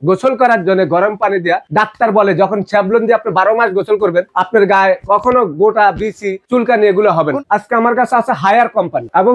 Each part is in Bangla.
গোসল করার জন্য গরম পানি দিয়া ডাক্তার বলে যখন স্যাভলন দিয়ে আপনি 12 মাস গোসল করবেন আপনার গায়ে কখনো গোটা বিসি চুলকানি এগুলো হবে না। আজকে আমার কাছে আছে হায়ার কোম্পানি এবং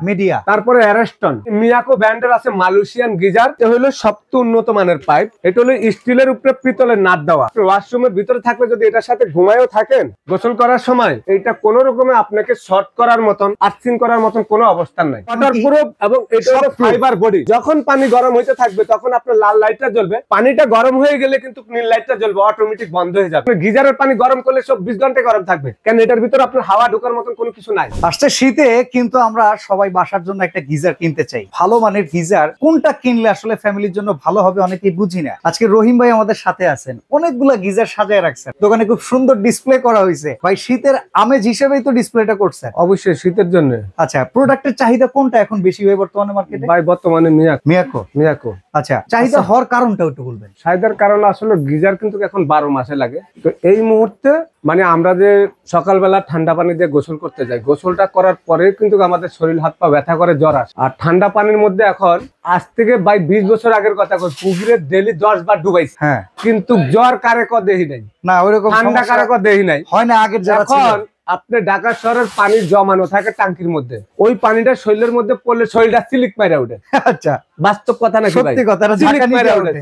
মিডিয়া তারপরে অ্যারেস্টন মিয়াকো ব্র্যান্ডের আছে মালয়েশিয়ান গিজার। এটা হলো সবচেয়ে উন্নত মানের পাইপ। এটা হলো স্টিলের উপরে পিতলের নাট দেওয়া। ওয়াশরুমের ভিতরে থাকলে যদি এটার সাথে ঘুমায়ও থাকেন গোসল করার সময় এটা কোনো রকমে আপনাকে শর্ট করার মতন আর্থিং করার মতন কোনো অবস্থান নাই। ওয়াটারপ্রুফ এবং এটা হলো ফাইবার বডি। যখন পানি গরম হইতে থাকবে তখন আপনার লাল লাইটটা জ্বলবে, পানিটা গরম হয়ে গেলে কিন্তু নীল লাইটটা জ্বলবে, অটোমেটিক বন্ধ হয়ে যাবে। গিজারের পানি গরম করলে সব 20 ঘন্টা গরম থাকবে, কারণ এটার ভিতরে আপনার হাওয়া ঢোকার মতন কোনো কিছু নাই। আসছে শীতে কিন্তু আমরা সবাই বাসার জন্য একটা গিজার কিনতে চাই। ভালো মানের গিজার কোনটা কিনলে আসলে ফ্যামিলির জন্য ভালো হবে অনেকেই বুঝি না। আজকে রহিম ভাই আমাদের সাথে আছেন, অনেকগুলা গিজার সাজায় রাখছেন, দোকানে খুব সুন্দর ডিসপ্লে করা হয়েছে। ভাই শীতের আমেজ হিসেবেই তো ডিসপ্লেটা করছেন। অবশ্যই শীতের জন্য। আচ্ছা, প্রোডাক্টের চাহিদা কোনটা এখন বেশি হয় বর্তমানে মার্কেটে? ভাই বর্তমানে মিয়াকো। আচ্ছা, চাহিদা হওয়ার কারণটা একটু বলবেন। চাহিদার কারণ আসলে গিজার কিন্তু এখন 12 মাসে লাগে। তো এই মুহূর্তে মানে আমরা যে সকালবেলা ঠান্ডা পানি দিয়ে গোসল করতে যাই, গোসলটা করার পরে কিন্তু আমাদের শরীর হাত পা ব্যথা করে, জ্বর আসে। আর ঠান্ডা পানির মধ্যে এখন আজ থেকে 20 বছর আগের কথা পুকুরে ডেলি 10 বার ডুবাইছি, হ্যাঁ, কিন্তু জ্বর কারে ক দেহি নাই, না ওইরকম ঠান্ডা কারে ক দেহি নাই, হয় না আগের যারা ছিল। আপনি ঢাকা শহরের পানি জমানো থাকে টাঙ্কির মধ্যে, ওই পানিটা শরীরের মধ্যে পড়লে শরীরটা সিলিক মাইরা উঠে। আচ্ছা, বাস্তব কথা নাকি ভাই?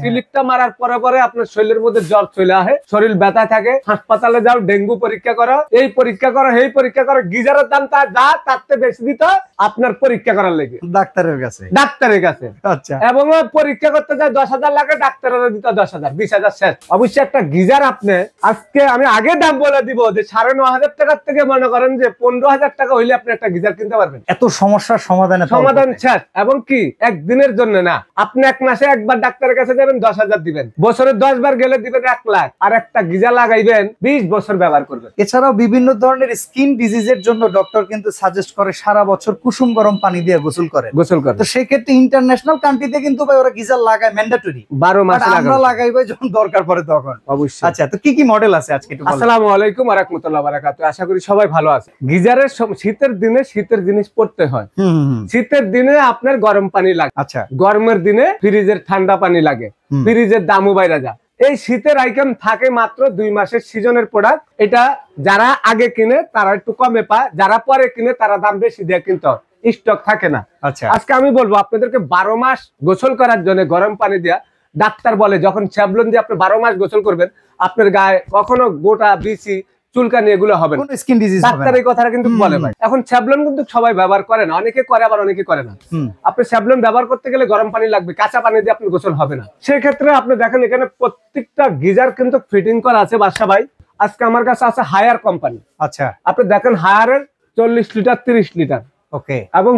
সিলিকটা মারার পরে পরে আপনার শরীরের মধ্যে জ্বর চলে আসে, শরীর ব্যথা থাকে, হাসপাতালে যাও, ডেঙ্গু পরীক্ষা করো, এই পরীক্ষা করো, এই পরীক্ষা করো। গিজারের দাম তার বেশি দিত আপনার পরীক্ষা করার লেগে ডাক্তারের কাছে। আচ্ছা, এবং পরীক্ষা করতে যায় 10,000 লাগে, ডাক্তারের দিত 10,000, 20,000 শেষ। অবশ্যই একটা গিজার আপনি আজকে আমি আগে দাম বলে দিব যে 9,500 টাকার থেকে মনে করেন যে 15,000 টাকা হইলে আপনি একটা গিজার কিনতে পারবেন। এত সমস্যার সমাধান শেষ। এবং কি একদিনের জন্য না, আপনি এক মাসে একবার ডাক্তারের কাছে যাবেন 10,000 দিবেন, বছরে 10 বার গেলে দিবেন 1 লাখ, আর একটা গিজার লাগাইবেন 20 বছর ব্যবহার করবেন। এছাড়াও বিভিন্ন ধরনের স্কিন ডিজিজের জন্য ডক্টর কিন্তু সাজেস্ট করে সারা বছর কুসুম গরম পানি দিয়ে গোসল করে। তো সেই ক্ষেত্রে ইন্টারন্যাশনাল কান্ট্রিতে কিন্তু ভাই ওরা গিজার লাগায় ম্যান্ডেটরি, 12 মাস আমরা লাগাই ভাই যখন দরকার পড়ে তখন। অবশ্যই। আচ্ছা, তো কি কি মডেল আছে আজকে একটু বলুন। আসসালামু আলাইকুম ওয়া রাহমাতুল্লাহি ওয়া বারাকাতুহু। আশা করি সবাই ভালো আছে। গিজারের শীতের দিনে শীতের জিনিস পড়তে হয়। শীতের দিনে আপনার গরম পানি লাগে, আচ্ছা, গরমের দিনে ফ্রিজের ঠান্ডা পানি লাগে, ফ্রিজের দামও বাইরে যায়। এই শীতের আইটেম থাকে মাত্র 2 মাসের সিজনের প্রোডাক্ট। এটা যারা আগে কিনে তারা একটু কমে পায়, যারা পরে কিনে তারা দাম বেশি দিয়ে কিনতে হয়, স্টক থাকে না। আচ্ছা, আজকে আমি বলবো আপনাদেরকে 12 মাস গোসল করার জন্য গরম পানি দিয়া ডাক্তার বলে যখন স্যাভলন দিয়ে আপনি 12 মাস গোসল করবেন আপনার গায়ে কখনো গোটা বিসি চুলকানি এগুলো হবে না, স্কিন ডিজিজ হবে না। ডাক্তার এই কথাটা কিন্তু বলে ভাই। এখন স্যাভলন কিন্তু সবাই ব্যবহার করে না, অনেকে করে আবার অনেকে করে না। আপনি স্যাভলন ব্যবহার করতে গেলে গরম পানি লাগবে, কাঁচা পানি দিয়ে আপনি গোসল হবে না। সেই ক্ষেত্রে আপনি দেখেন এখানে প্রত্যেকটা গিজার কিন্তু ফিটিং করা আছে বাদশা ভাই। আজকে আমার কাছে আছে হায়ার কোম্পানি। আচ্ছা, আপনি দেখেন হায়ারের 40 লিটার 30 লিটার, ওকে, এবং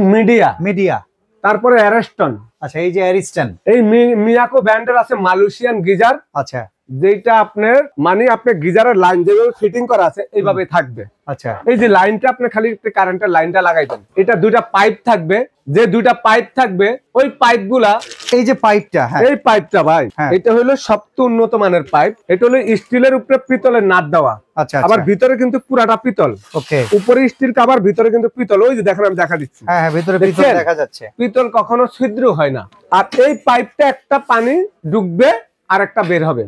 মিডিয়া তারপরে অ্যারেস্টন। আচ্ছা, এই যে অ্যারিস্টন, এই মিয়াকো ব্র্যান্ডের আছে মালয়েশিয়ান গিজার। আচ্ছা, যেটা আপনার মানে আপনার গিজারের লাইন যেভাবে ফিটিং করা আছে এইভাবে থাকবে। আচ্ছা, এই যে লাইনটা আপনি খালি কারেন্টের লাইনটা লাগাইবেন, এটা 2টা পাইপ থাকবে, যে 2টা পাইপ থাকবে ওই পাইপগুলা, এই যে পাইপটা, হ্যাঁ এই পাইপটা ভাই, এটা হলো সবচেয়ে উন্নত মানের পাইপ। এটা হলো স্টিলের উপরে পিতলের নাট দেওয়া। আচ্ছা, আবার ভিতরে কিন্তু পুরাটা পিতল, ওকে, উপরে স্টিল কভার, ভিতরে কিন্তু পিতল। ওই যে দেখেন আমি দেখা দিচ্ছি, হ্যাঁ হ্যাঁ, ভিতরে পিতল দেখা যাচ্ছে। পিতল কখনো ছিদ্র হয় না। আর এই পাইপটা একটা পানি ঢুকবে আর একটা বের হবে।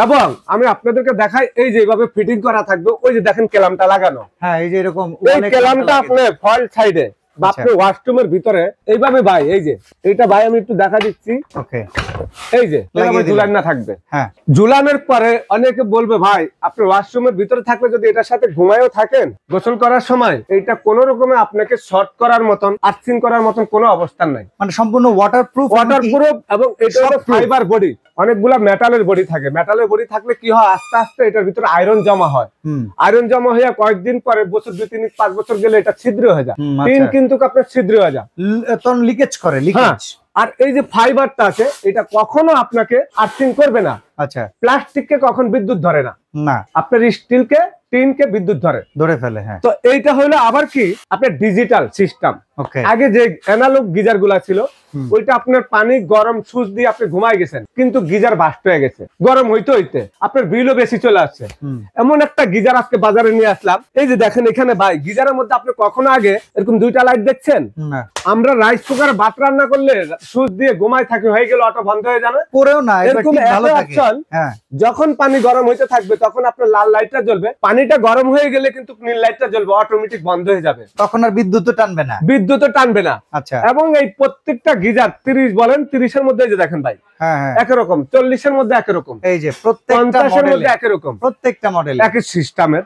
এবং আমি আপনাদেরকে দেখাই, এই যে এইভাবে ফিটিং করা থাকবে, ওই যে দেখেন কেলামটা লাগানো, হ্যাঁ এই যে এরকম কেলামটা আপনি ফল্ট সাইডে বা আপনি ওয়াশরুমের ভিতরে এইভাবে ভাই, এই যে এইটা ভাই আমি একটু দেখা দিচ্ছি, ওকে, এই যে ঝুলান না থাকবে। হ্যাঁ, ঝুলানোর পরে অনেকে বলবে ভাই আপনি ওয়াশরুমের ভিতরে থাকলে যদি এটার সাথে ঘুমায়ও থাকেন গোসল করার সময় এটা কোন রকমে আপনাকে শর্ট করার মতন আর্থিং করার মতন কোনো অবস্থান নাই, মানে সম্পূর্ণ ওয়াটারপ্রুফ এবং এটা হলো ফাইবার বডি। অনেকগুলা মেটালের বডি থাকে, মেটালের বডি থাকলে কি হয় আস্তে আস্তে এটার ভিতরে আয়রন জমা হয়, আয়রন জমা হয়ে কয়েকদিন পরে বছর 2, 3, 5 বছর গেলে এটা ছিদ্র হয়ে যায়, টিন কিন্তু আপনার ছিদ্র হয়ে যায়, তখন লিকেজ করে, লিকেজ। আর এই যে ফাইবারটা আছে এটা কখনো আপনাকে আর্থিং করবে না। আচ্ছা, প্লাস্টিককে কখন বিদ্যুৎ ধরে না, না, আপনার স্টিলকে টিনকে বিদ্যুৎ ধরে ফেলে। হ্যাঁ, তো এইটা হলো আবার কি আপনার ডিজিটাল সিস্টেম। আগে যে অ্যানালগ গিজার গুলা ছিল ওইটা আপনার পানি গরম সুইচ দিয়ে আপনি ঘুমায় গেছেন, কিন্তু গিজার বাস্ট হয়ে গেছে, গরম হইতে হইতে আপনার বিলও বেশি চলে আসছে। এমন একটা গিজার আজকে বাজারে নিয়ে আসলাম। এই যে দেখেন এখানে ভাই, গিজারের মধ্যে আপনি কখনো আগে এরকম দুইটা লাইট দেখছেন? আমরা রাইস কুকার ভাত রান্না করলে সুইচ দিয়ে ঘুমায় থাকি, হয়ে গেল অটো বন্ধ হয়ে যাবে, পরেও না এরকম যখন পানি গরম হইতে থাকবে তখন আপনার লাল লাইটটা জ্বলবে, পানিটা গরম হয়ে গেলে কিন্তু নীল লাইটটা জ্বলবে, অটোমেটিক বন্ধ হয়ে যাবে, তখন আর বিদ্যুৎ টানবে না, বিদ্যুৎ টানবে না। আচ্ছা, এবং এই প্রত্যেকটা গিজার 30 বলেন 30 এর মধ্যে, এই যে দেখেন ভাই একই রকম, 40 এর মধ্যে একই রকম, এই যে প্রত্যেকটা মডেলে একই রকম, প্রত্যেকটা মডেল একই সিস্টেমের।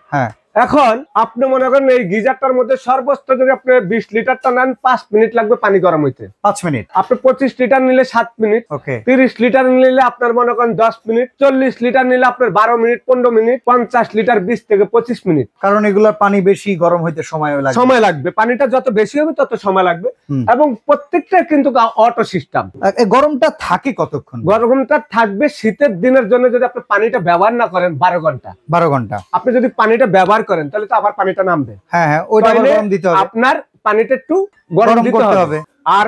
এখন আপনি মনে করেন এই গিজারটার মধ্যে সর্বোচ্চ যদি আপনি 20 লিটারটা নেন 5 মিনিট লাগবে পানি গরম হইতে, 5 মিনিট। আপনি 25 লিটার নিলে 7 মিনিট, 30 লিটার নিলে আপনার মনে করেন 10 মিনিট, 40 লিটার নিলে আপনার 12 মিনিট 15 মিনিট, 50 লিটার 20 থেকে 25 মিনিট। কারণ এগুলোর পানি বেশি গরম হইতে সময় লাগবে, পানিটা যত বেশি হবে তত সময় লাগবে। এবং প্রত্যেকটা কিন্তু অটো সিস্টেম। গরমটা থাকে কতক্ষণ? গরমটা থাকবে শীতের দিনের জন্য যদি আপনি পানিটা ব্যবহার না করেন 12 ঘন্টা। 12 ঘন্টা আপনি যদি পানিটা ব্যবহার করেন তাহলে তো আবার পানিটা নামবে। ওইটা গরম দিতে হবে, আপনার পানিটা একটু গরম দিতে হবে। আর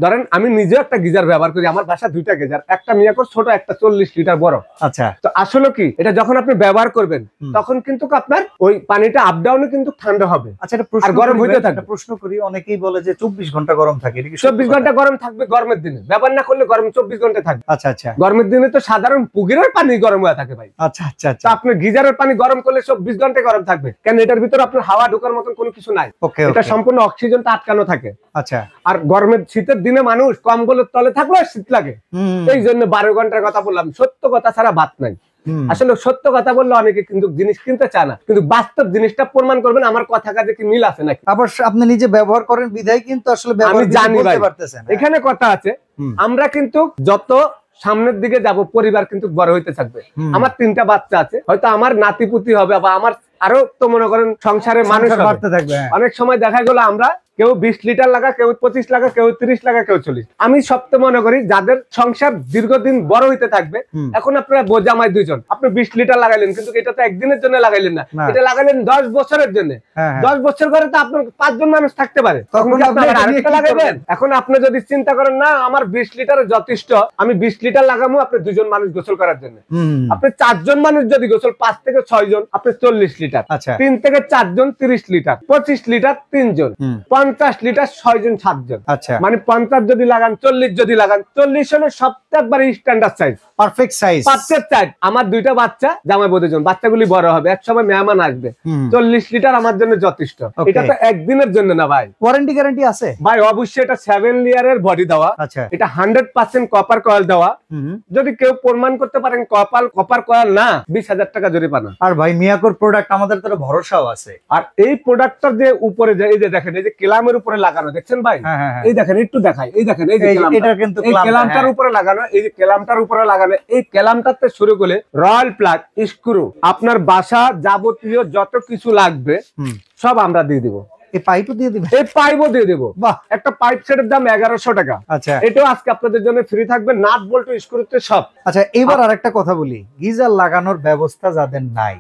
ধরেন আমি নিজে একটা গিজার ব্যবহার করি, আমার বাসা দুইটা গিজার, একটা মিয়াকোর ছোট, একটা 40 লিটার বড়। আচ্ছা, তো আসলে কি এটা যখন আপনি ব্যবহার করবেন তখন কিন্তু আপনার ওই পানিটা আপ ডাউনে কিন্তু ঠান্ডা হবে। আচ্ছা, এটা প্রশ্ন গরম হইতে থাকে, প্রশ্ন করি, অনেকেই বলে যে 24 ঘন্টা গরম থাকে, 24 ঘন্টা গরম থাকবে গরমের দিনে, ব্যবহার না করলে গরম 24 ঘন্টা থাকবে। আচ্ছা আচ্ছা, গরমের দিনে তো সাধারণ পুকুরের পানি গরম হয়ে থাকে ভাই। আচ্ছা আচ্ছা আচ্ছা, আপনি গিজারের পানি গরম করলে 24 ঘন্টা গরম থাকবে, কারণ এটার ভিতরে আপনার হাওয়া ঢোকার মতন কোনো কিছু নাই, এটা সম্পূর্ণ অক্সিজেনটা আটকানো থাকে। আচ্ছা, আর গরমের শীতের দিনে মানুষ কম্বলের তলে থাকলে শীত লাগে, এই জন্য 12 ঘন্টার কথা বললাম। সত্য কথা ছাড়া বাত নাই। আসলে সত্য কথা বললে অনেকে কিন্তু জিনিস কিনতে চায় না, কিন্তু বাস্তব জিনিসটা প্রমাণ করবেন আমার কথা কাজে কি মিল আছে নাকি। আবার আপনি নিজে ব্যবহার করেন বিধায় কিন্তু আসলে ব্যবহার করতে পারতেছেন। এখানে কথা আছে, আমরা কিন্তু যত সামনের দিকে যাব পরিবার কিন্তু বড় হইতে থাকবে। আমার 3টা বাচ্চা আছে, হয়তো আমার নাতিপুতি হবে, বা আমার আরো তো মনে করেন সংসারে মানুষ বাড়তে থাকবে। অনেক সময় দেখা গেল আমরা কেউ 20 লিটার লাগা, কেউ 25 লাগা, কেউ 30 লাগা, কেউ 40। আমি সবচেয়ে মনে করি যাদের সংসার দীর্ঘদিন বড় হইতে থাকবে, এখন আপনারা বোঝামায় দুইজন, আপনি 20 লিটার লাগাইলেন, কিন্তু এটা তো একদিনের জন্য লাগাইলেন না, এটা লাগাইলেন 10 বছরের জন্য। 10 বছর করে তো আপনার 5 জন মানুষ থাকতে পারে, তখন আরেকটা লাগাইবেন। এখন আপনি যদি চিন্তা করেন না আমার 20 লিটার যথেষ্ট, আমি 20 লিটার লাগাবো আপনি 2 জন মানুষ গোসল করার জন্য, আপনি 4 জন মানুষ যদি গোসল, 5 থেকে 6 জন আপনি 40 লিটার, 3 থেকে 4 জন 30 লিটার, 25 লিটার 3 জন, 50 লিটার 6 জন 7 জন। আচ্ছা, মানে 50 যদি লাগান, 40 যদি লাগান, 40 হলো সবচেয়ে একবার standard size, perfect size, perfect size. আমার 2টা বাচ্চা, জামাই বৌদির জন্য, বাচ্চাগুলি বড় হবে, এক সময় মেহমান আসবে, 40 লিটার আমার জন্য যথেষ্ট। এটা তো একদিনের জন্য না ভাই, ওয়ারেন্টি গ্যারান্টি আছে ভাই। অবশ্যই এটা 7 লেয়ারের বডি দেওয়া। আচ্ছা, এটা 100% কপার কয়েল দেওয়া। যদি কেউ প্রমাণ করতে পারেন কপার কয়েল না, 20,000 টাকা জরিমানা। আর ভাই মিয়াকোর প্রোডাক্ট আমাদের তো ভরসাও আছে। আর এই প্রোডাক্টটার যে উপরে এই যে দেখেন, এই যে কেলামের উপরে লাগানো, দেখছেন ভাই? এই দেখেন, একটু দেখাই, এই দেখেন, এই যে এটা কিন্তু কেলামটার উপরে লাগানো, এই যে কেলামটার উপরে লাগানো, এই কেলামটাতে শুরু করে রয়্যাল প্লাগ, স্ক্রু, আপনার বাসা যাবতীয় যত কিছু লাগবে সব আমরা দিয়ে দিব। এই পাইপও দিয়ে দিবেন? এই পাইপও দিয়ে দেব। বাহ, একটা পাইপ সেটের দাম 1100 টাকা। আচ্ছা, এটাও আজকে আপনাদের জন্য ফ্রি থাকবে, নাট বল্টু স্ক্রুতে সব। আচ্ছা, এবার আরেকটা কথা বলি, গিজার লাগানোর ব্যবস্থা যাদের নাই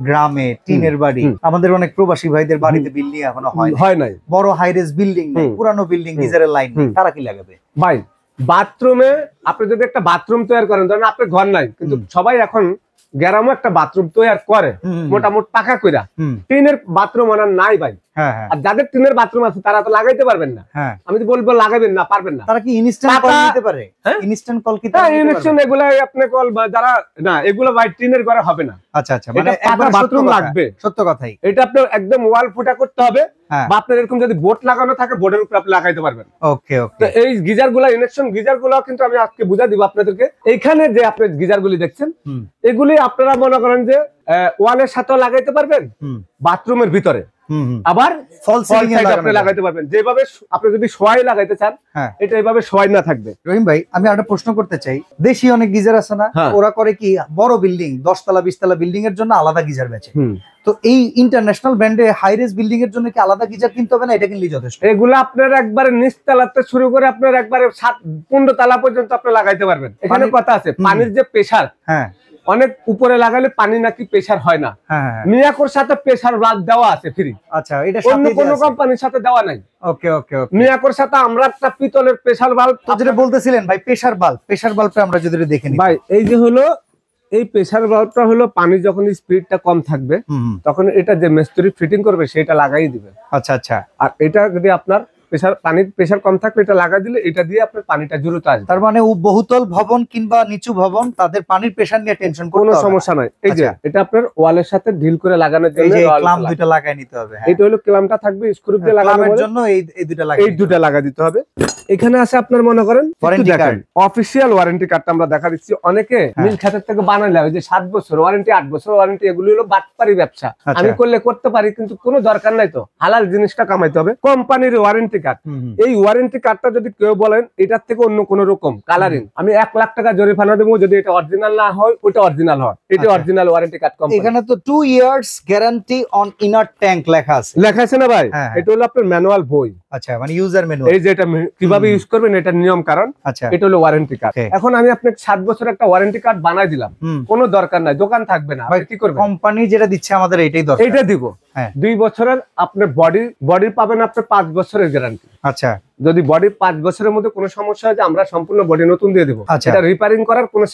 গ্রামে, টিনের বাড়ি, আমাদের অনেক প্রবাসী ভাইদের বাড়িতে বিল্ডিং এখনো হয় নাই, বড় হাইরেজ বিল্ডিং নেই, পুরানো বিল্ডিং, গিজারের লাইন নেই, তারা কি লাগাবে? ভাই, বাথরুমে আপনি যদি একটা বাথরুম তৈরি করেন, ধরেন আপনার ঘর নাই, কিন্তু সবাই এখন গ্রামে একটা বাথরুম তৈরি করে মোটামুটি পাকা কইরা, টিনের বাথরুম ওনার নাই ভাই। আর যাদের টিনের বাথরুম আছে তারা তো লাগাইতে পারবেন না। আমি তো বলবো লাগাবেন না, পারবেন না। তারা কি ইনস্ট্যান্ট কল দিতে পারে? ইনস্ট্যান্ট কল কি? ইনস্ট্যান্ট এগুলা আপনি কল যারা না, এগুলো ভাই টিনের ঘরে হবে না। আচ্ছা আচ্ছা, মানে একটা বাথরুম লাগবে, সত্য কথাই। এটা আপনি একদম ওয়াল ফুটা করতে হবে, বা আপনার এরকম যদি বোর্ড লাগানো থাকে বোর্ডের উপরে আপনি লাগাইতে পারবেন। ওকে ওকে। তো এই গিজারগুলো, ইন্ডাকশন গিজারগুলো কিন্তু আমি আজকে বুঝা দিব আপনাদেরকে। এইখানে যে আপনি গিজারগুলি দেখছেন, এগুলি আপনারা মনে করেন যে ওয়ালের সাথে লাগাইতে পারবেন, বাথরুমের ভিতরে, আবার ফল সিলিং এ আপনি লাগাইতে পারবেন। যেভাবে আপনি যদি শোয়াই লাগাইতে চান, এটা এইভাবে শোয়াই না থাকবে। রহিম ভাই, আমি একটা প্রশ্ন করতে চাই, দেশি অনেক গিজার আছে না, ওরা করে কি বড় বিল্ডিং, 10 তলা 20 তলা বিল্ডিং এর জন্য আলাদা গিজার বেচে। তো এই ইন্টারন্যাশনাল ব্র্যান্ডে হাই রেজ বিল্ডিং এর জন্য কি আলাদা গিজার কিনতে হবে না, এটা কিনলেই যথেষ্ট? এগুলো আপনার একবারে নিচ তলাতে শুরু করে আপনার একবারে 7-15 তলা পর্যন্ত আপনি লাগাইতে পারবেন। এখানে কথা আছে, পানির যে প্রেসার, অনেক উপরে লাগালে পানি নাকি প্রেসার হয় না। মিয়াকোর সাথে প্রেসার বাল্ব দেওয়া আছে ফ্রি। আচ্ছা, এটা অন্য কোনো কোম্পানির সাথে দেওয়া নাই। ওকে ওকে ওকে। মিয়াকোর সাথে আমরা একটা পিতলের প্রেসার বাল্ব, তো যেটা বলতেছিলেন ভাই প্রেসার বাল্বটা আমরা যদি দেখে নিই ভাই, এই যে হলো এই প্রেসার বাল্বটা হলো পানি যখন স্পিডটা কম থাকবে তখন এটা যে মিস্ত্রি ফিটিং করবে সেটা লাগাই দিবে। আচ্ছা আচ্ছা। আর এটা যদি আপনার পানির প্রেসার কম থাকলে এটা লাগাই দিলে এটা দিয়ে আপনার পানিটা দ্রুত আসবে। তার মানে বহুতল ভবন কিংবা নিচু ভবন তাদের পানির প্রেসার নিয়ে টেনশন কোনো সমস্যা নাই। এই যে এটা আপনার ওয়ালের সাথে ঢিল করে লাগানোর জন্য এই ক্লাম্প দুটো লাগাই নিতে হবে। এটা হলো ক্লাম্পটা থাকবে, স্ক্রু দিয়ে লাগানোর জন্য এই দুটো লাগা দিতে হবে। এখানে আছে আপনার মনে করেন ওয়ারেন্টি কার্ড, অফিশিয়াল ওয়ারেন্টি কার্ডটা আমরা দেখা দিচ্ছি। অনেকে মিল খাতের থেকে বানালে ওই যে 7 বছর ওয়ারেন্টি 8 বছর ওয়ারেন্টি, এগুলো হলো বাটপারি ব্যবসা। আমি করলে করতে পারি কিন্তু কোনো দরকার নাই, তো হালাল জিনিসটা কামাইতে হবে। কোম্পানির ওয়ারেন্টি কার্ড, এই ওয়ারেন্টি কার্ডটা যদি কেউ বলেন এটার থেকে অন্য কোন রকম কালারিং, আমি 1 লাখ টাকা জরিমানা দেবো যদি এটা অরিজিনাল না হয়। ওটা অরিজিনাল হয়, এটা অরিজিনাল ওয়ারেন্টি কার্ড কোম্পানি। এখানে তো 2 years guarantee on inner tank লেখা আছে না ভাই? এটা হলো আপনার ম্যানুয়াল বই। আচ্ছা, মানে ইউজার ম্যানুয়াল, এই যে এটা কিভাবে ইউজ করবেন এটা নিয়ম কারণ। আচ্ছা, এটা হলো ওয়ারেন্টি কার্ড। এখন আমি আপনাকে 7 বছর একটা ওয়ারেন্টি কার্ড বানাই দিলাম, কোনো দরকার নাই, দোকান থাকবে না, কি করবেন? কোম্পানি যেটা দিচ্ছে আমাদের এটাই দরকার, এটা দিব। 2 বছরের আপনার বডি পাবেন আপনি 5 বছরের গ্যারান্টি। আচ্ছা, যদি বডি 5 বছরের মধ্যে কোনো সমস্যা হয় আমরা সম্পূর্ণ বডি নতুন দিয়ে দেবো। এটা রিপেয়ারিং করার কোনো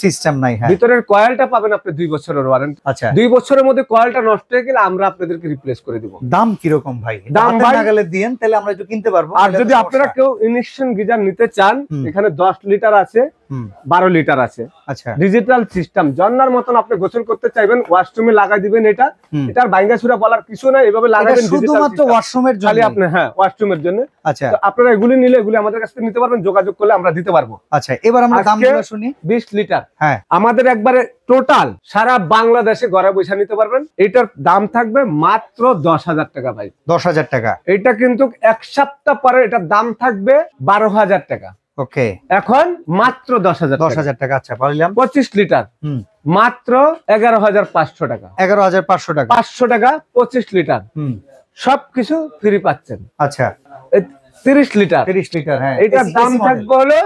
সিস্টেম নাই। ভিতরের কয়েলটা পাবেন আপনি 2 বছরের ওয়ারেন্টি। আচ্ছা, 2 বছরের মধ্যে কয়েলটা নষ্ট হয়ে গেলে আমরা আপনাদেরকে রিপ্লেস করে দিব। দাম কি রকম ভাই? দাম নাগালে দিয়েন তাহলে আমরা একটু কিনতে পারবো। আর যদি আপনারা কেউ ইন্ডাকশন গিজার নিতে চান, এখানে 10 লিটার আছে, 12 লিটার আছে। আচ্ছা, ডিজিটাল সিস্টেম, জন্নার মতন আপনি গোসল করতে চাইবেন ওয়াশরুমে লাগাই দিবেন। এটার ভাঙ্গা ছুরা বলার কিছু না, এভাবে লাগাবেন শুধুমাত্র ওয়াশরুমের জন্য, খালি আপনি ওয়াশরুমের জন্য। আচ্ছা, আপনারা এগুলি নিলে এগুলি আমাদের কাছ থেকে নিতে পারবেন, যোগাযোগ করলে আমরা দিতে পারবো। আচ্ছা, এবার আমরা দামগুলো শুনি। 20 লিটার আমাদের একবারে টোটাল সারা বাংলাদেশে ঘরে বসে নিতে পারবেন। এটার দাম থাকবে মাত্র 10,000 টাকা ভাই। 10,000 টাকা। এটা কিন্তু 1 সপ্তাহ পরে এটার দাম থাকবে 12,000 টাকা। ওকে, এখন মাত্র 10,000 টাকা। আচ্ছা, বললাম 25 লিটার মাত্র 11,500 টাকা। 11,500 টাকা, 500 টাকা 25 লিটার, সবকিছু ফ্রি পাচ্ছেন। আচ্ছা, 30 লিটার, এটার দাম থাকবে হলো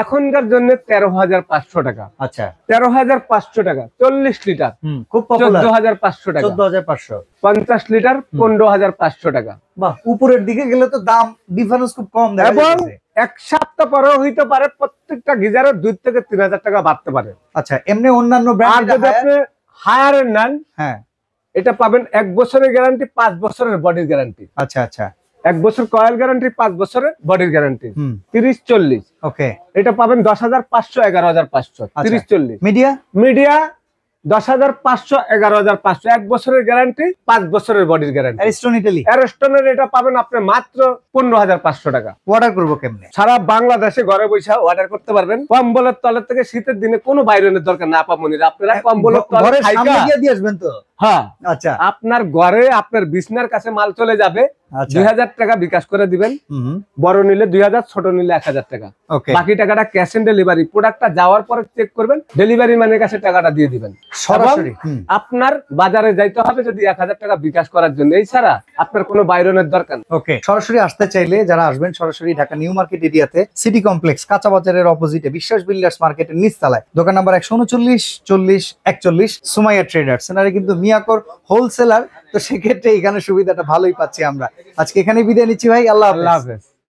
এখনকার জন্য 13,500 টাকা। আচ্ছা, 13,500 টাকা। 40 লিটার খুব পপুলার, 14,500 টাকা। 14,500। 50 লিটার 15,500 টাকা। বাহ, উপরের দিকে গেলে তো দাম ডিফারেন্স খুব কম দেখা এবং 1 সপ্তাহ পরেও হইতে পারে প্রত্যেকটা গিজারের 2 থেকে 3,000 টাকা বাড়তে পারে। আচ্ছা, এমনি অন্যান্য ব্র্যান্ড যদি আপনি হায়ার নেন, এটা পাবেন 1 বছরের গ্যারান্টি, 5 বছরের বডির গ্যারান্টি। আচ্ছা আচ্ছা, 1 বছর কয়েল গ্যারান্টি, 5 বছরের বডির গ্যারান্টি। 30-40, ওকে, এটা পাবেন 10,500, 11,500। 30-40 মিডিয়া 10,500, 11,500। 1 বছরের গ্যারান্টি, 5 বছরের বডির গ্যারান্টি। অ্যারিস্টনের এটা পাবেন আপনি মাত্র 15,500 টাকা। অর্ডার করবো কেমনে? সারা বাংলাদেশে ঘরে বসে অর্ডার করতে পারবেন। কম্বলের তলের থেকে শীতের দিনে কোনো বাইরনের দরকার না আপামনিরা, আপনারা কম্বলের তলে দিয়ে আসবেন তো। হ্যাঁ, আচ্ছা, আপনার ঘরে আপনার বিছনার কাছে মাল চলে যাবে। 2,000 টাকা বিকাশ করে দিবেন, বড় নিলে 2,000, ছোট নিলে 1,000 টাকা। বাকি টাকাটা ক্যাশ অন ডেলিভারি, প্রোডাক্টটা যাওয়ার পরে চেক করবেন, ডেলিভারি ম্যানের কাছে টাকাটা দিয়ে দিবেন সরাসরি। আপনার বাজারে যাইতে হবে যদি 1,000 টাকা বিকাশ করার জন্য, এছাড়া আপনার কোনো বাইরনের দরকার নেই। ওকে, সরাসরি আসতে চাইলে যারা আসবেন সরাসরি ঢাকা নিউ মার্কেট এরিয়াতে সিটি কমপ্লেক্স কাঁচা বাজারের অপোজিটে বিশ্বাস বিল্ডার্স মার্কেটের নিচতলায় দোকান নাম্বার 139 40 41 সুমাইয়া ট্রেডার্স। এনারা কিন্তু মিয়াকোর হোলসেলার, তো সেক্ষেত্রে এখানে সুবিধাটা ভালোই পাচ্ছি আমরা। আজকে এখানে বিদায় নিচ্ছি ভাই, আল্লাহ হাফেজ।